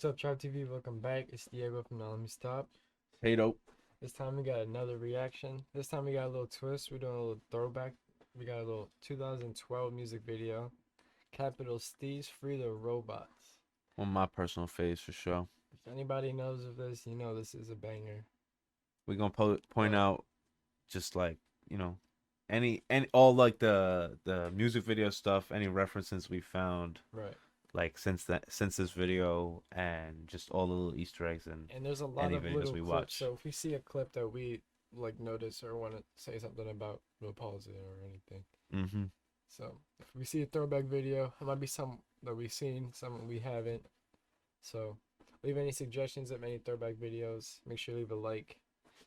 What's up, Tribe TV? Welcome back. It's Diego from Lemme. Hey, dope. This time we got another reaction. This time we got a little twist. We're doing a little throwback. We got a little 2012 music video. Capital Steez Free the Robots. One of my personal faves for sure. If anybody knows of this, you know this is a banger. We're gonna point out just like, you know, any all like the music video stuff, any references we found. Right. Like since this video, and just all the little Easter eggs and there's a lot any of videos little we clips. watch. So if we see a clip that we like notice or want to say something about, we'll pause it or anything. Mm-hmm. So if we see a throwback video, it might be some that we've seen, some we haven't. So leave any suggestions of any throwback videos. Make sure you leave a like,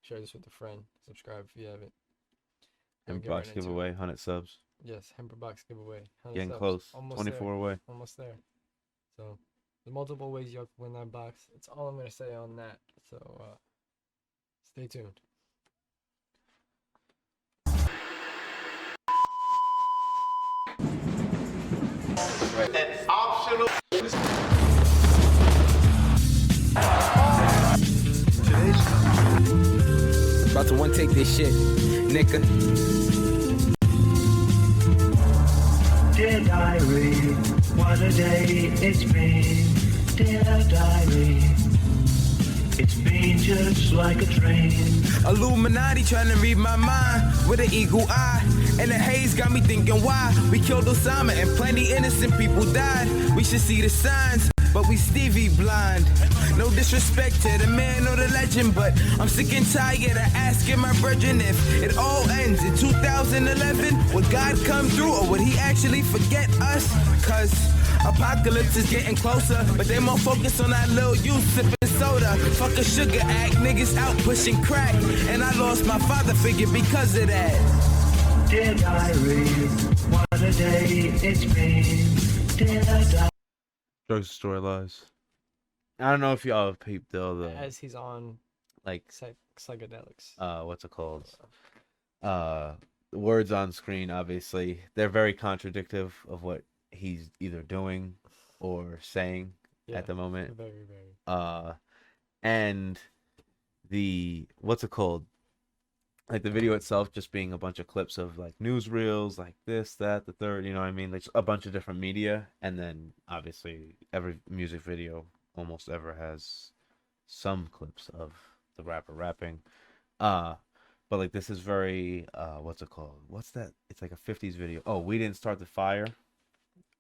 share this with a friend, subscribe if you haven't. Hamper box giveaway, 100 subs. Yes, hamper box giveaway. Getting subs. close. Almost 24 there. away. Almost there. So there's multiple ways you can win that box. That's all I'm gonna say on that. So stay tuned. It's optional. About to one take this shit, nigga. Dear diary, what a day it's been. Dear diary, it's been just like a train. Illuminati trying to read my mind with an eagle eye. And the haze got me thinking why we killed Osama and plenty innocent people died. We should see the signs, but we Stevie blind. No disrespect to the man or the legend, but I'm sick and tired of asking my brethren if it all ends in 2011. Would God come through or would he actually forget us? Cause apocalypse is getting closer, but they more focused on that little youth sipping soda. Fuck a sugar act, niggas out pushing crack. And I lost my father figure because of that. Dear diary, what a day it's been. Dear diary. Drugs, story, lies. I don't know if y'all have peeped though the As he's on like psychedelics. what's it called? The words on screen, obviously they're very contradictive of what he's either doing or saying at the moment. Very, very. And the what's it called? Like the video itself just being a bunch of clips of like newsreels, like this, that, the third, you know what I mean? Like a bunch of different media, and then obviously every music video almost ever has some clips of the rapper rapping. But like this is very what's it called? What's that? It's like a 50s video. Oh, We Didn't Start the Fire.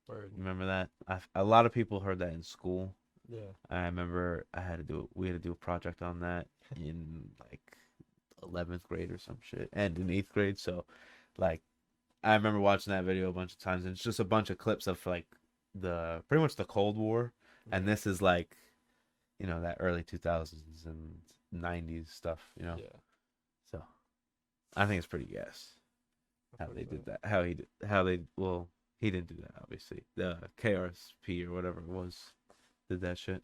Word. Remember that? A lot of people heard that in school. Yeah. I remember we had to do a project on that in like 11th grade or some shit, and in 8th grade. So like I remember watching that video a bunch of times, and it's just a bunch of clips of like pretty much the Cold War. And this is like, you know, that early 2000s and 90s stuff, you know. Yeah. So I think it's pretty gas how they did that. Well, he didn't do that, obviously. The KRSP or whatever it was did that shit.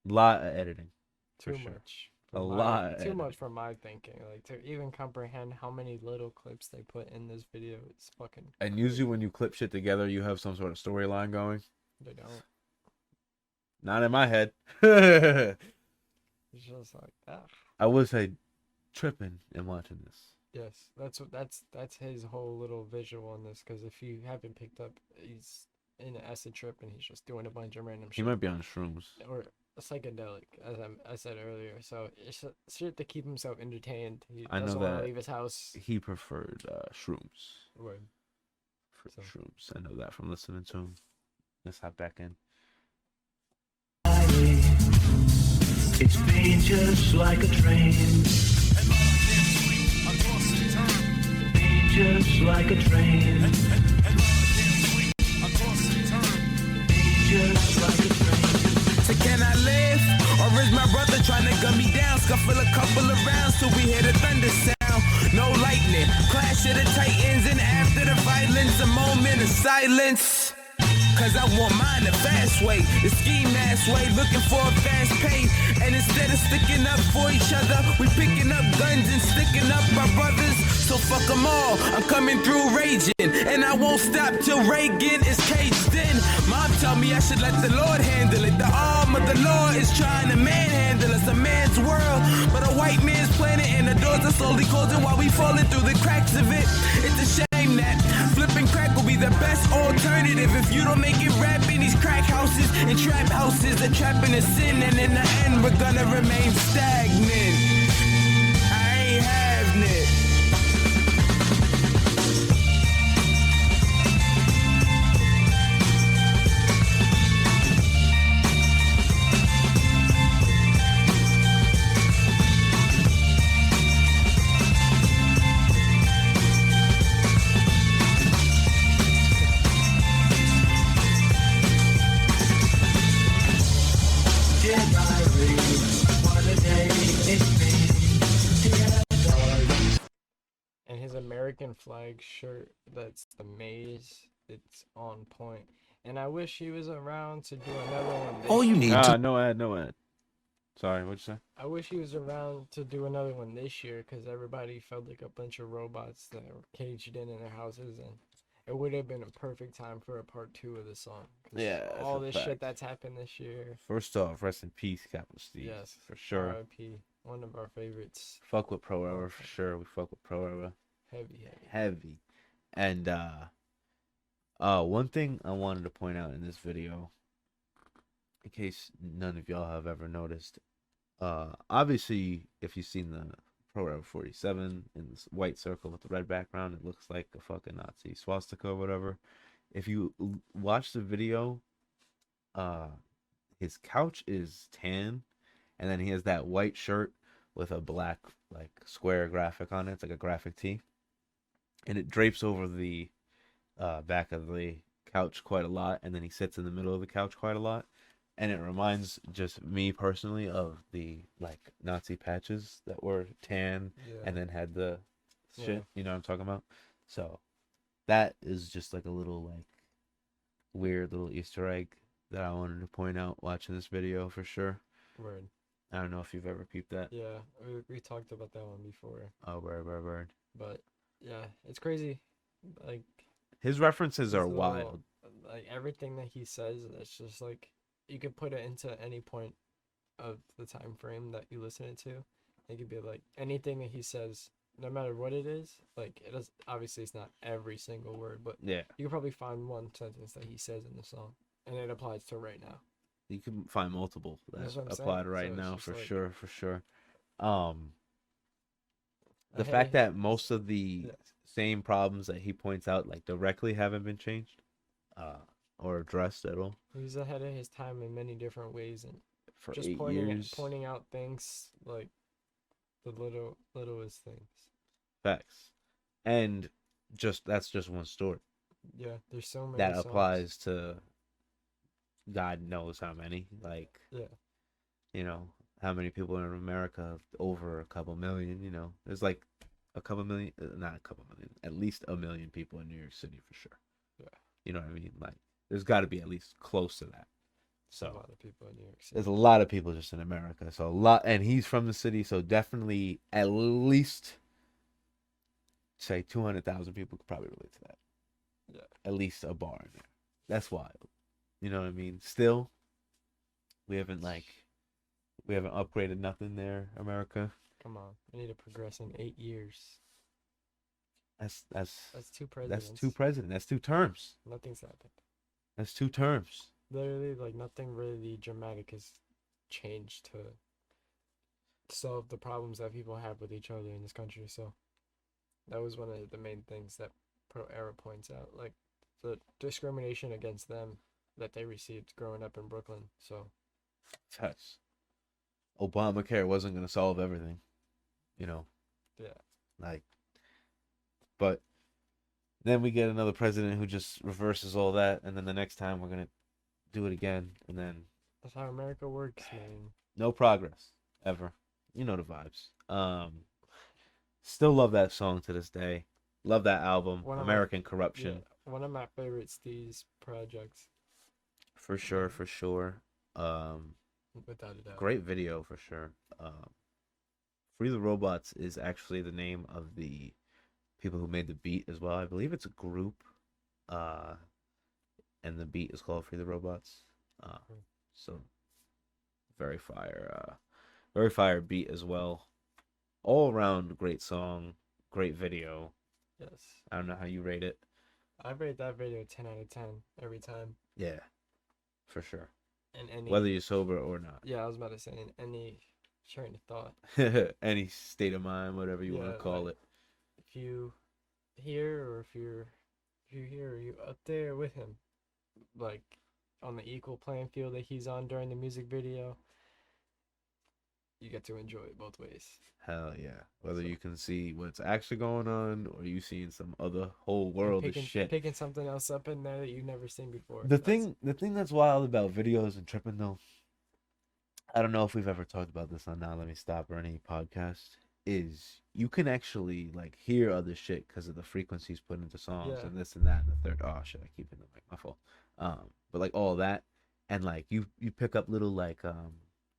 A lot of editing. Too sure. much. A lot. Of Too editing. much for my thinking. Like to even comprehend how many little clips they put in this video, it's fucking. And usually when you clip shit together, you have some sort of storyline going. They don't. Not in my head. It's just like that. I would say tripping and watching this. Yes, that's his whole little visual on this. Because if you haven't picked up, he's in an acid trip and he's just doing a bunch of random He shit. might be on shrooms. Or a psychedelic, as I said earlier. So it's shit to keep himself entertained. He I know doesn't want that to leave his house. He preferred shrooms. Word. So. Shrooms. I know that from listening to him. Let's hop back in. It's been just like a train. Been just like a train. Been just like a train. So can I live? Or is my brother trying to gun me down? Scuffle a couple of rounds till we hear the thunder sound. No lightning, clash of the titans, and after the violence, a moment of silence. Cause I want mine the fast way, the scheme ass way, looking for a fast pay. And instead of sticking up for each other, we picking up guns and sticking up our brothers. So fuck them all, I'm coming through raging, and I won't stop till Reagan is caged in. Mom tell me I should let the Lord handle it. The arm of the Lord is trying to manhandle us, a man's world, but a white man's planet, and the doors are slowly closing while we falling through the cracks of it. It's a shame that flipping crack will be the best alternative if you don't make it rap in these crack houses and trap houses. The trapping is sin, and in the end we're gonna remain stagnant. I ain't having it. Dear diary, what a day it's been. Dear diary. And his American flag shirt, that's the maze, it's on point. And I wish he was around to do another one this All you need Ah, to no ad. Sorry, what'd you say? I wish he was around to do another one this year, because everybody felt like a bunch of robots that were caged in their houses, and it would have been a perfect time for a part 2 of the song. 'Cause Yeah, that's all a this fact. shit that's happened this year. First off, rest in peace, Capital Steve. Yes, for sure. R.I.P. One of our favorites. Fuck with Pro Era for sure. We fuck with Pro Era Heavy. heavy. And one thing I wanted to point out in this video, in case none of y'all have ever noticed, obviously if you've seen the Pro Era 47 in this white circle with the red background, it looks like a fucking Nazi swastika or whatever. If you watch the video, his couch is tan, and then he has that white shirt with a black like square graphic on it. It's like a graphic tee, and it drapes over the back of the couch quite a lot, and then he sits in the middle of the couch quite a lot, and it reminds just me personally of the like Nazi patches that were tan Yeah. and then had the shit. Yeah. You know what I'm talking about? So that is just like a little like weird little Easter egg that I wanted to point out watching this video for sure. Word. I don't know if you've ever peeped that. Yeah, we talked about that one before. Oh, word. But yeah, it's crazy. Like His references are his little- wild. Like everything that he says, it's just like you could put it into any point of the time frame that you listen it to. It could be like anything that he says, no matter what it is. Like it is obviously it's not every single word, but Yeah, you could probably find one sentence that he says in the song, and it applies to right now. you can find multiple that That's what I'm apply saying. to right So it's now just for like- sure, for sure. The I fact hate- that most of the Yeah. same problems that he points out like directly haven't been changed, or addressed at all he's ahead of his time in many different ways, and for just 8 pointing years. pointing out things like the littlest things. Facts, and that's just one story Yeah, there's so many that songs. applies to God knows how many. Like, Yeah. you know, how many people in America? Over a couple million. You know, there's like a couple million, not a couple million, at least a million people in New York City for sure. Yeah. You know what I mean? Like, there's got to be at least close to that. A So lot of people in New York City. there's a lot of people just in America. So a lot, and he's from the city, so definitely at least say 200,000 people could probably relate to that. Yeah. At least a bar in there. That's wild. You know what I mean? Still, we haven't upgraded nothing there, America. Come on, we need to progress in 8 years. That's That's two presidents. that's two presidents. That's 2 terms. Nothing's happened. That's 2 terms. Literally, like nothing really dramatic has changed to solve the problems that people have with each other in this country. So that was one of the main things that Pro Era points out, like the discrimination against them that they received growing up in Brooklyn. So Facts. Obamacare wasn't gonna solve everything. You know. yeah, Like, but then we get another president who just reverses all that, and then the next time we're gonna do it again, and then that's how America works, man. no progress ever. You know the vibes. Still love that song to this day. Love that album, One of my- American Corruption. Yeah, one of my favorite Steez projects. For sure, for sure. Without a doubt. Great video for sure. Free the Robots is actually the name of the people who made the beat as well. I believe it's a group, uh, and the beat is called Free the Robots. So very fire beat as well. All around great song, great video. Yes. I don't know how you rate it. I rate that video 10 out of 10 every time. Yeah, for sure. And any Whether you're sober or not. Yeah, I was about to say in any train of thought. Any state of mind, whatever you want to call like, it. If you here or if you're here or you up there with him, like on the equal playing field that he's on during the music video, you get to enjoy it both ways. Hell yeah. Whether you can see what's actually going on or you seeing some other whole world of shit. Picking something else up in there that you've never seen before. The thing that's wild about videos and tripping though, I don't know if we've ever talked about this on Now Let Me Stop or any podcast, is you can actually like hear other shit because of the frequencies put into songs and this and that and the third. Oh shit, I keep hitting the mic, my fault. But like all that, and like you pick up little like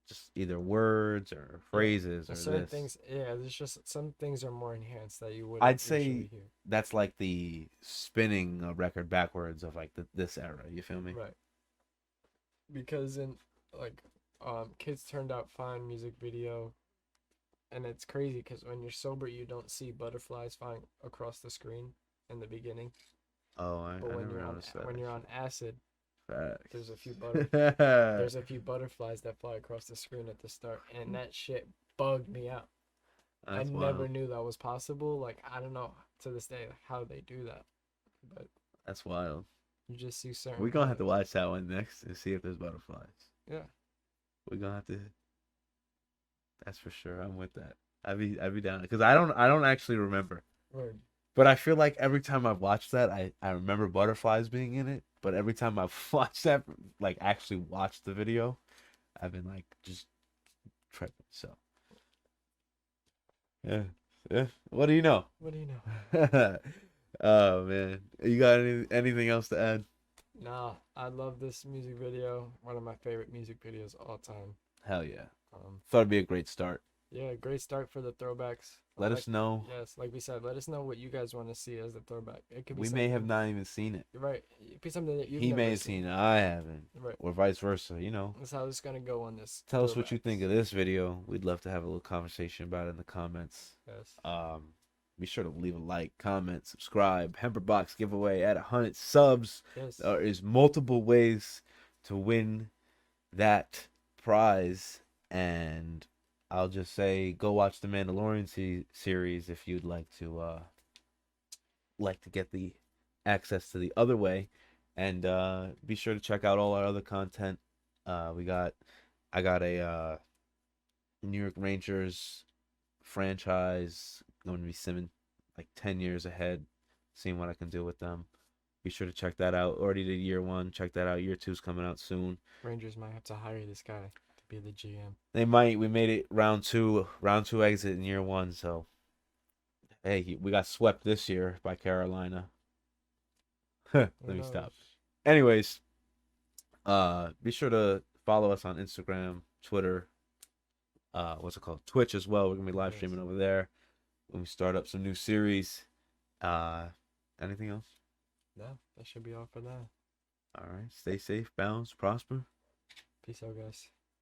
just either words or phrases or certain this. things. Yeah, there's just some things are more enhanced that you would. I'd say that's like the spinning a record backwards of like this era. You feel me? Right. Because in like Kids Turned Out Fine music video, and it's crazy because when you're sober you don't see butterflies flying across the screen in the beginning. Oh, But I when never you're on noticed that. when you're on acid, Facts. there's a few butterflies that fly across the screen at the start, and that shit bugged me out. That's I wild. never knew that was possible. Like I don't know to this day how they do that, but That's wild. you just see certain. We're gonna have to watch that one next and see if there's butterflies. Yeah. We're gonna have to. That's for sure. I'm with that. I'd be down because I don't actually remember. Word. But I feel like every time I've watched that, I remember butterflies being in it. But every time I've watched that, like actually watched the video, I've been like just tripping. So yeah. What do you know? What do you know? Oh man, you got anything else to add? Nah, I love this music video. One of my favorite music videos of all time. Hell yeah. Thought it'd be a great start. Yeah, great start for the throwbacks. Let us know. Yes, like we said, let us know what you guys want to see as the throwback. It could be. We may have not even seen it. Right. It could be something that you've He never may have seen it. I haven't. Right. Or vice versa. You know. That's how it's gonna go on this. Tell us what you throwbacks. think of this video. We'd love to have a little conversation about it in the comments. Yes. Be sure to leave a like, comment, subscribe. Hemper Box giveaway at 100 subs. Yes. There is multiple ways to win that prize, and I'll just say go watch the Mandalorian series if you'd like to get the access to the other way, and be sure to check out all our other content. I got a New York Rangers franchise going to be simming like 10 years ahead, seeing what I can do with them. Be sure to check that out. Already did year 1. Check that out. Year 2's coming out soon. Rangers might have to hire this guy to be the GM. They might. We made it round 2 exit in year 1. So, hey, we got swept this year by Carolina. Let me stop. Anyways, be sure to follow us on Instagram, Twitter, Twitch as well. We're gonna be live streaming over there when we start up some new series. Anything else? No, that should be all for now. All right. Stay safe, balance, prosper. Peace out, guys.